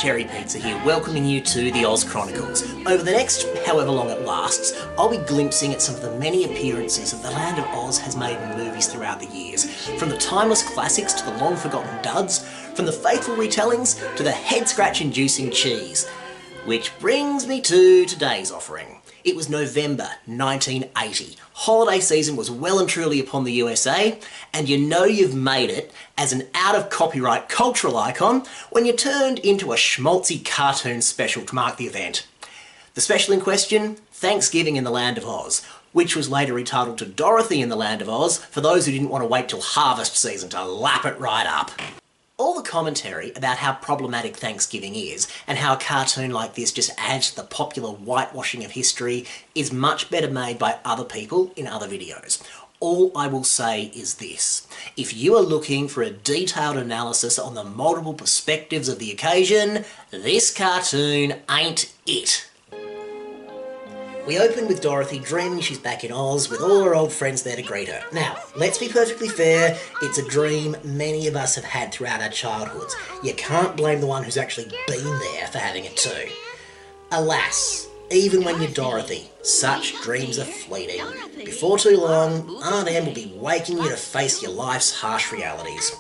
Cherry Pizza here, welcoming you to the Oz Chronicles. Over the next however long it lasts, I'll be glimpsing at some of the many appearances that the Land of Oz has made in movies throughout the years. From the timeless classics to the long-forgotten duds, from the faithful retellings to the head-scratch-inducing cheese. Which brings me to today's offering. It was November 1980. Holiday season was well and truly upon the USA, and you know you've made it as an out-of-copyright cultural icon when you turned into a schmaltzy cartoon special to mark the event. The special in question, Thanksgiving in the Land of Oz, which was later retitled to Dorothy in the Land of Oz for those who didn't want to wait till harvest season to lap it right up. All the commentary about how problematic Thanksgiving is and how a cartoon like this just adds to the popular whitewashing of history is much better made by other people in other videos. All I will say is this: if you are looking for a detailed analysis on the multiple perspectives of the occasion, this cartoon ain't it. We open with Dorothy dreaming she's back in Oz with all her old friends there to greet her. Now, let's be perfectly fair, it's a dream many of us have had throughout our childhoods. You can't blame the one who's actually been there for having it too. Alas, even when you're Dorothy, such dreams are fleeting. Before too long, Aunt Em will be waking you to face your life's harsh realities.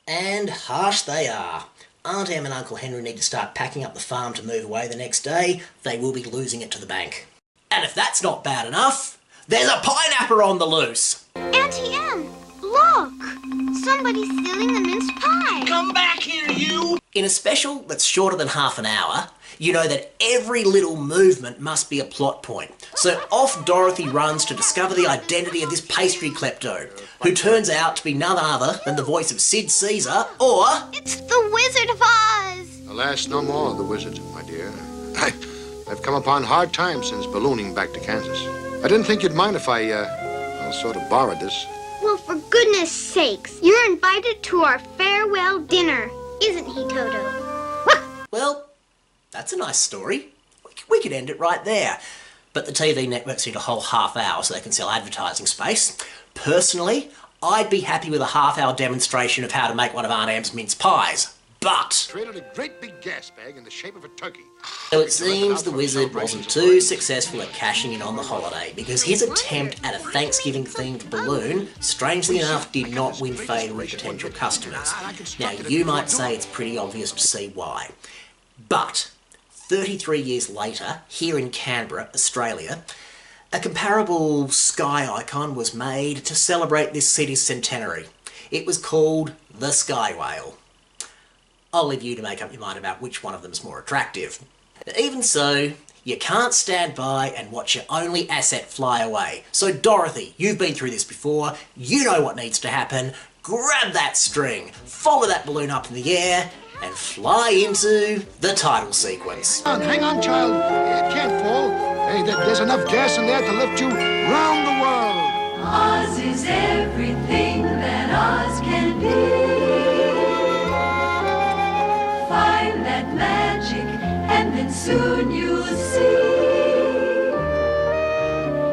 And harsh they are. Aunt Em and Uncle Henry need to start packing up the farm to move away the next day. They will be losing it to the bank. And if that's not bad enough, there's a pineapple on the loose! Auntie Em, look! Somebody's stealing the minced pie! Come back here, you! In a special that's shorter than half an hour, you know that every little movement must be a plot point. So off Dorothy runs to discover the identity of this pastry klepto, who turns out to be none other than the voice of Sid Caesar, or... It's the Wizard of Oz! Alas, no more of the wizard, my dear. I've come upon hard times since ballooning back to Kansas. I didn't think you'd mind if I sort of borrowed this. Well, for goodness sakes, you're invited to our farewell dinner, isn't he, Toto? Well, that's a nice story. We could end it right there. But the TV networks need a whole half hour so they can sell advertising space. Personally, I'd be happy with a half-hour demonstration of how to make one of Aunt Em's mince pies. But... Traded a great big gas bag in the shape of a turkey. So it seems the wizard wasn't too successful at cashing in on the holiday, because his attempt at a Thanksgiving-themed balloon, strangely enough, did not win favour with potential customers. Now, you might say it's pretty obvious to see why. But 33 years later, here in Canberra, Australia, a comparable sky icon was made to celebrate this city's centenary. It was called the Sky Whale. I'll leave you to make up your mind about which one of them is more attractive. Even so, you can't stand by and watch your only asset fly away. So Dorothy, you've been through this before, you know what needs to happen. Grab that string, follow that balloon up in the air, and fly into the title sequence. Hang on, child. It can't fall. Hey, there's enough gas in there to lift you round the world. Oz is everything that Oz can be. Find that magic, and then soon you'll see.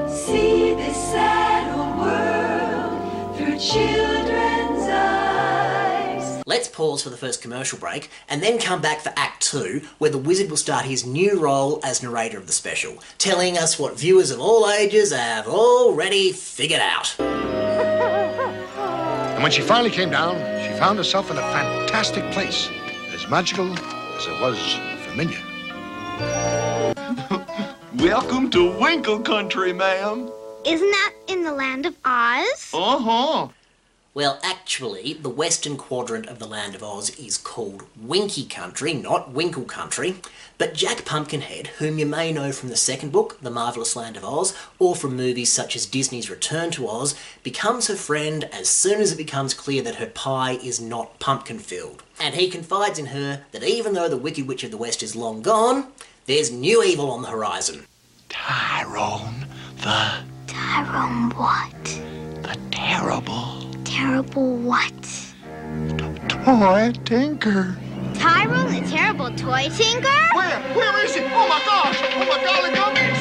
See this sad old world through children's eyes. Let's pause for the first commercial break, and then come back for Act 2, where the wizard will start his new role as narrator of the special, telling us what viewers of all ages have already figured out. And when she finally came down, she found herself in a fantastic place. As magical as it was familiar. Welcome to Winkle Country, ma'am. Isn't that in the Land of Oz? Uh-huh. Well, actually, the western quadrant of the Land of Oz is called Winky Country, not Winkle Country. But Jack Pumpkinhead, whom you may know from the second book, The Marvellous Land of Oz, or from movies such as Disney's Return to Oz, becomes her friend as soon as it becomes clear that her pie is not pumpkin-filled. And he confides in her that even though the Wicked Witch of the West is long gone, there's new evil on the horizon. Tyrone the... Tyrone what? the terrible... Terrible what? Toy Tinker. Tyrone the Terrible Toy Tinker? Where is it? Oh my gosh! Oh my golly gummies!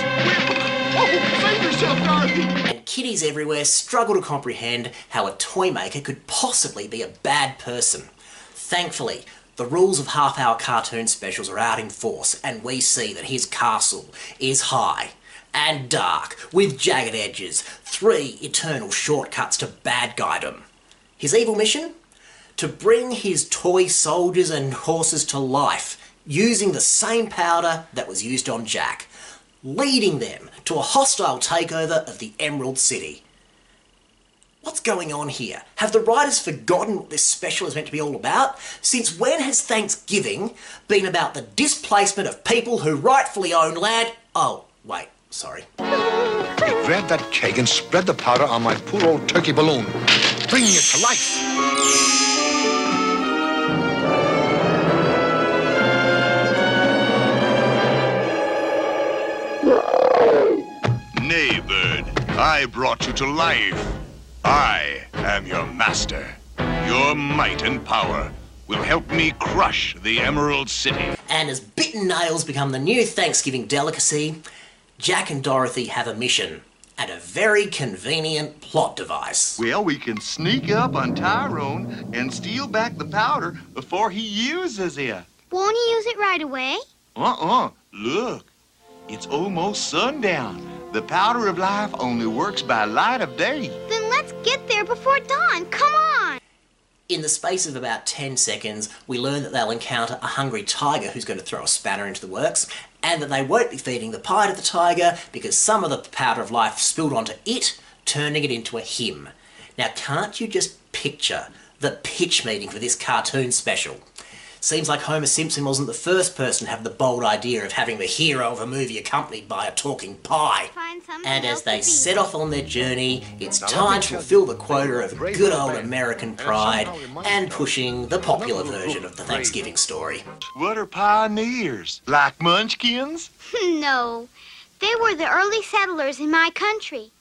Oh, save yourself, Dorothy! And kiddies everywhere struggle to comprehend how a toy maker could possibly be a bad person. Thankfully, The rules of half-hour cartoon specials are out in force, and we see that his castle is high and dark, with jagged edges, 3 eternal shortcuts to bad guydom. His evil mission? To bring his toy soldiers and horses to life, using the same powder that was used on Jack, leading them to a hostile takeover of the Emerald City. What's going on here? Have the writers forgotten what this special is meant to be all about? Since when has Thanksgiving been about the displacement of people who rightfully own land? Oh, wait, sorry. Hey, grab that keg and spread the powder on my poor old turkey balloon, bringing it to life. Nay, bird, I brought you to life. I am your master. Your might and power will help me crush the Emerald City. And as bitten nails become the new Thanksgiving delicacy, Jack and Dorothy have a mission, and a very convenient plot device. Well, we can sneak up on Tyrone and steal back the powder before he uses it. Won't he use it right away? Look, it's almost sundown. The powder of life only works by light of day. Then let's get there before dawn. Come on! In the space of about 10 seconds, we learn that they'll encounter a hungry tiger who's going to throw a spanner into the works, and that they won't be feeding the pie to the tiger because some of the powder of life spilled onto it, turning it into a hymn. Now, can't you just picture the pitch meeting for this cartoon special? Seems like Homer Simpson wasn't the first person to have the bold idea of having the hero of a movie accompanied by a talking pie. And as they set off on their journey, it's time to fulfill the quota of good old American pride and pushing the popular version of the Thanksgiving story. What are pioneers? Like munchkins? No, they were the early settlers in my country.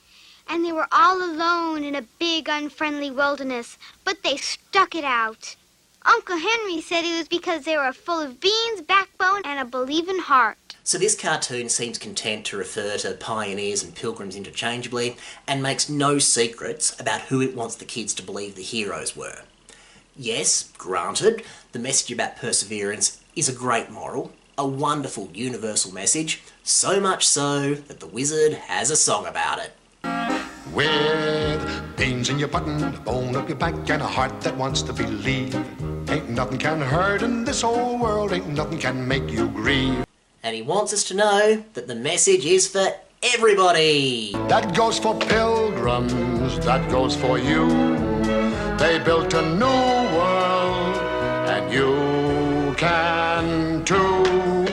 And they were all alone in a big, unfriendly wilderness, but they stuck it out. Uncle Henry said it was because they were full of beans, backbone, and a believing heart. So this cartoon seems content to refer to pioneers and pilgrims interchangeably, and makes no secrets about who it wants the kids to believe the heroes were. Yes, granted, the message about perseverance is a great moral, a wonderful universal message, so much so that the wizard has a song about it. With beans in your button, a bone up your back, and a heart that wants to believe. Ain't nothing can hurt in this whole world, ain't nothing can make you grieve. And he wants us to know that the message is for everybody. That goes for pilgrims, that goes for you. They built a new world, and you can too.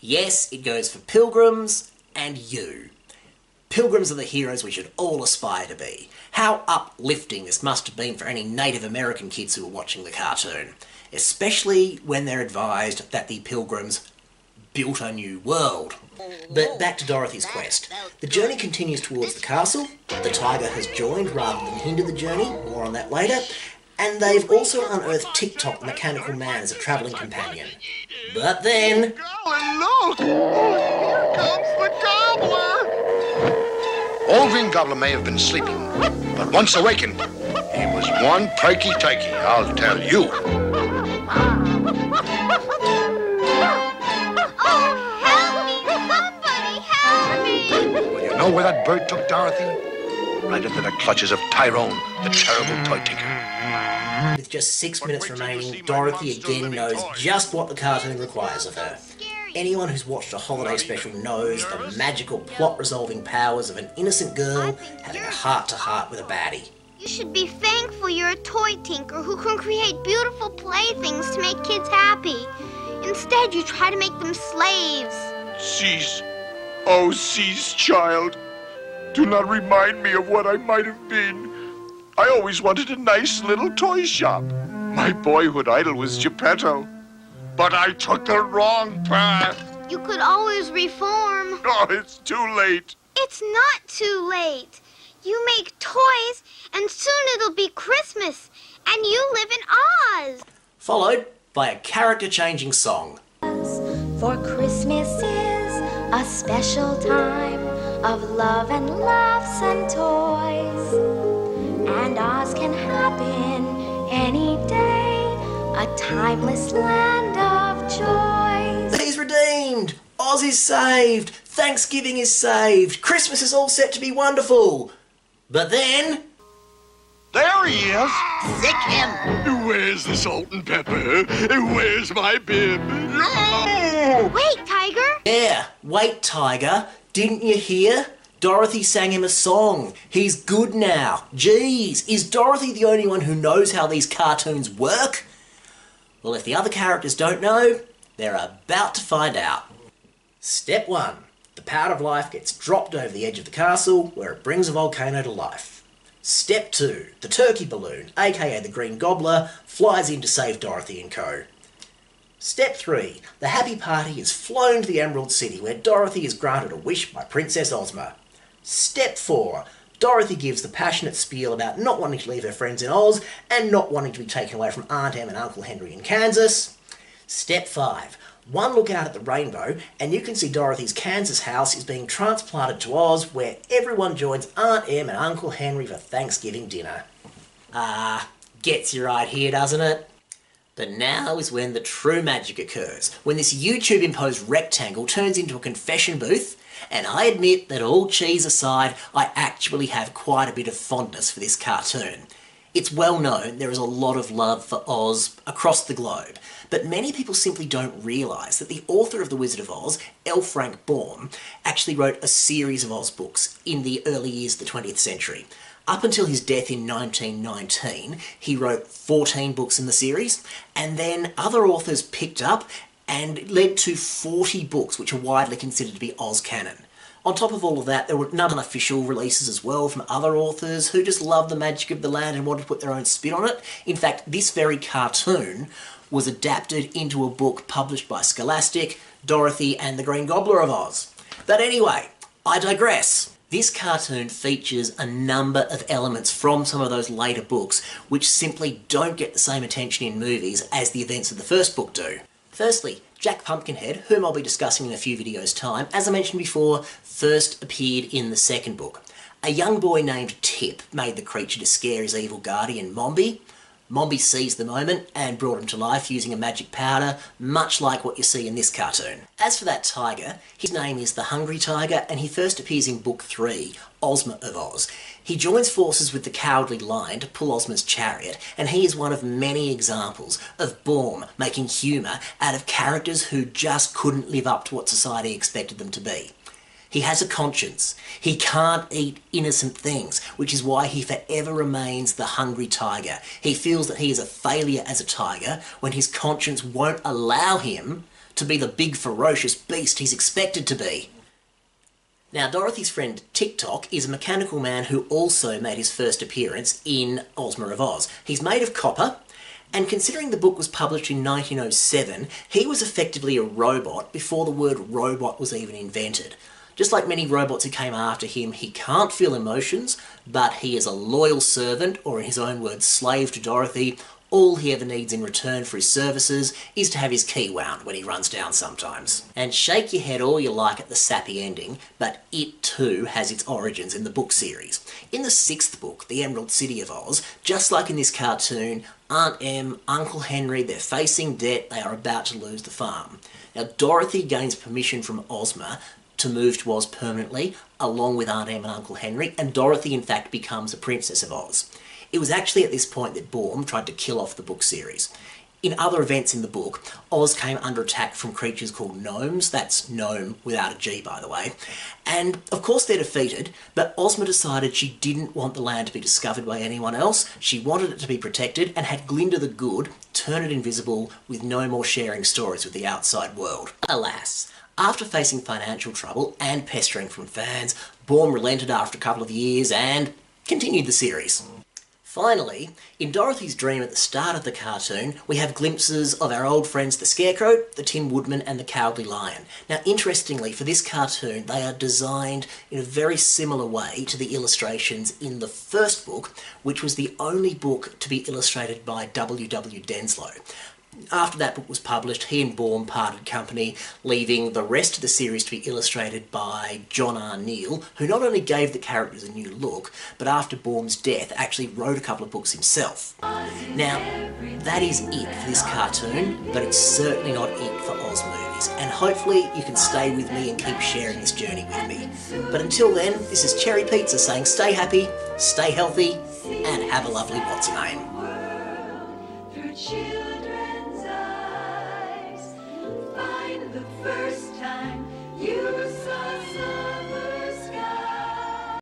Yes, it goes for pilgrims and you. Pilgrims are the heroes we should all aspire to be. How uplifting this must have been for any Native American kids who were watching the cartoon, especially when they're advised that the pilgrims built a new world. But back to Dorothy's quest. The journey continues towards the castle. The tiger has joined rather than hindered the journey, more on that later, and they've also unearthed Tick-Tock the Mechanical Man as a travelling companion. But then... Golly, look! Here comes the gobbler! Old Green Gobbler may have been sleeping, but once awakened, he was one perky turkey, I'll tell you. Oh, help me! Somebody help me! Well, you know where that bird took Dorothy? Right into the clutches of Tyrone, the terrible toy tinker. With just 6 minutes remaining, Dorothy again knows just what the cartoon requires of her. Anyone who's watched a holiday special knows the magical plot-resolving powers of an innocent girl having a heart-to-heart with a baddie. You should be thankful you're a toy tinker who can create beautiful playthings to make kids happy. Instead, you try to make them slaves. Cease. Oh, cease, child. Do not remind me of what I might have been. I always wanted a nice little toy shop. My boyhood idol was Geppetto. But I took the wrong path. You could always reform. Oh, it's too late. It's not too late. You make toys, and soon it'll be Christmas, and you live in Oz. Followed by a character-changing song. For Christmas is a special time of love and laughs and toys. And Oz can happen any day. a timeless land of joys. He's redeemed! Oz is saved! Thanksgiving is saved! Christmas is all set to be wonderful! But then... There he is. Sick him. Where's the salt and pepper? Where's my bib? No! Wait, Tiger. Yeah, wait, Tiger. Didn't you hear? Dorothy sang him a song. He's good now. Geez, is Dorothy the only one who knows how these cartoons work? Well, if the other characters don't know, they're about to find out. Step 1. The powder of life gets dropped over the edge of the castle, where it brings a volcano to life. Step 2. The turkey balloon, aka the Green Gobbler, flies in to save Dorothy and co. Step 3. The happy party is flown to the Emerald City, where Dorothy is granted a wish by Princess Ozma. Step 4. Dorothy gives the passionate spiel about not wanting to leave her friends in Oz and not wanting to be taken away from Aunt Em and Uncle Henry in Kansas. Step 5. One look out at the rainbow and you can see Dorothy's Kansas house is being transplanted to Oz, where everyone joins Aunt Em and Uncle Henry for Thanksgiving dinner. Gets you right here, doesn't it? But now is when the true magic occurs, when this YouTube-imposed rectangle turns into a confession booth, and I admit that all cheese aside, I actually have quite a bit of fondness for this cartoon. It's well known there is a lot of love for Oz across the globe, but many people simply don't realise that the author of The Wizard of Oz, L. Frank Baum, actually wrote a series of Oz books in the early years of the 20th century. Up until his death in 1919, he wrote 14 books in the series, and then other authors picked up and it led to 40 books, which are widely considered to be Oz canon. On top of all of that, there were unofficial releases as well from other authors who just loved the magic of the land and wanted to put their own spin on it. In fact, this very cartoon was adapted into a book published by Scholastic, Dorothy and the Green Gobbler of Oz. But anyway, I digress. This cartoon features a number of elements from some of those later books which simply don't get the same attention in movies as the events of the first book do. Firstly, Jack Pumpkinhead, whom I'll be discussing in a few videos' time, as I mentioned before, first appeared in the second book. A young boy named Tip made the creature to scare his evil guardian, Mombi. Mombi seized the moment and brought him to life using a magic powder, much like what you see in this cartoon. As for that tiger, his name is the Hungry Tiger, and he first appears in Book 3, Ozma of Oz. He joins forces with the Cowardly Lion to pull Ozma's chariot, and he is one of many examples of Baum making humour out of characters who just couldn't live up to what society expected them to be. He has a conscience. He can't eat innocent things, which is why he forever remains the Hungry Tiger. He feels that he is a failure as a tiger when his conscience won't allow him to be the big ferocious beast he's expected to be. Now, Dorothy's friend TikTok is a mechanical man who also made his first appearance in Ozma of Oz. He's made of copper, and considering the book was published in 1907, he was effectively a robot before the word robot was even invented. Just like many robots who came after him, he can't feel emotions, but he is a loyal servant, or in his own words, slave to Dorothy. All he ever needs in return for his services is to have his key wound when he runs down sometimes. And shake your head all you like at the sappy ending, but it too has its origins in the book series. In the 6th book, The Emerald City of Oz, just like in this cartoon, Aunt Em, Uncle Henry, they're facing debt, they are about to lose the farm. Now, Dorothy gains permission from Ozma to move to Oz permanently, along with Aunt Em and Uncle Henry, and Dorothy in fact becomes a princess of Oz. It was actually at this point that Baum tried to kill off the book series. In other events in the book, Oz came under attack from creatures called gnomes. That's gnome without a G, by the way. And of course they're defeated, but Ozma decided she didn't want the land to be discovered by anyone else. She wanted it to be protected and had Glinda the Good turn it invisible with no more sharing stories with the outside world. Alas, after facing financial trouble and pestering from fans, Baum relented after a couple of years and continued the series. Finally, in Dorothy's dream at the start of the cartoon, we have glimpses of our old friends the Scarecrow, the Tin Woodman and the Cowardly Lion. Now, interestingly, for this cartoon, they are designed in a very similar way to the illustrations in the first book, which was the only book to be illustrated by W. W. Denslow. After that book was published, he and Baum parted company, leaving the rest of the series to be illustrated by John R. Neal, who not only gave the characters a new look, but after Baum's death actually wrote a couple of books himself. Now, that is it for this cartoon, but it's certainly not it for Oz movies, and hopefully you can stay with me and keep sharing this journey with me. But until then, this is Cherry Pizza saying stay happy, stay healthy, and have a lovely what's name. Through children.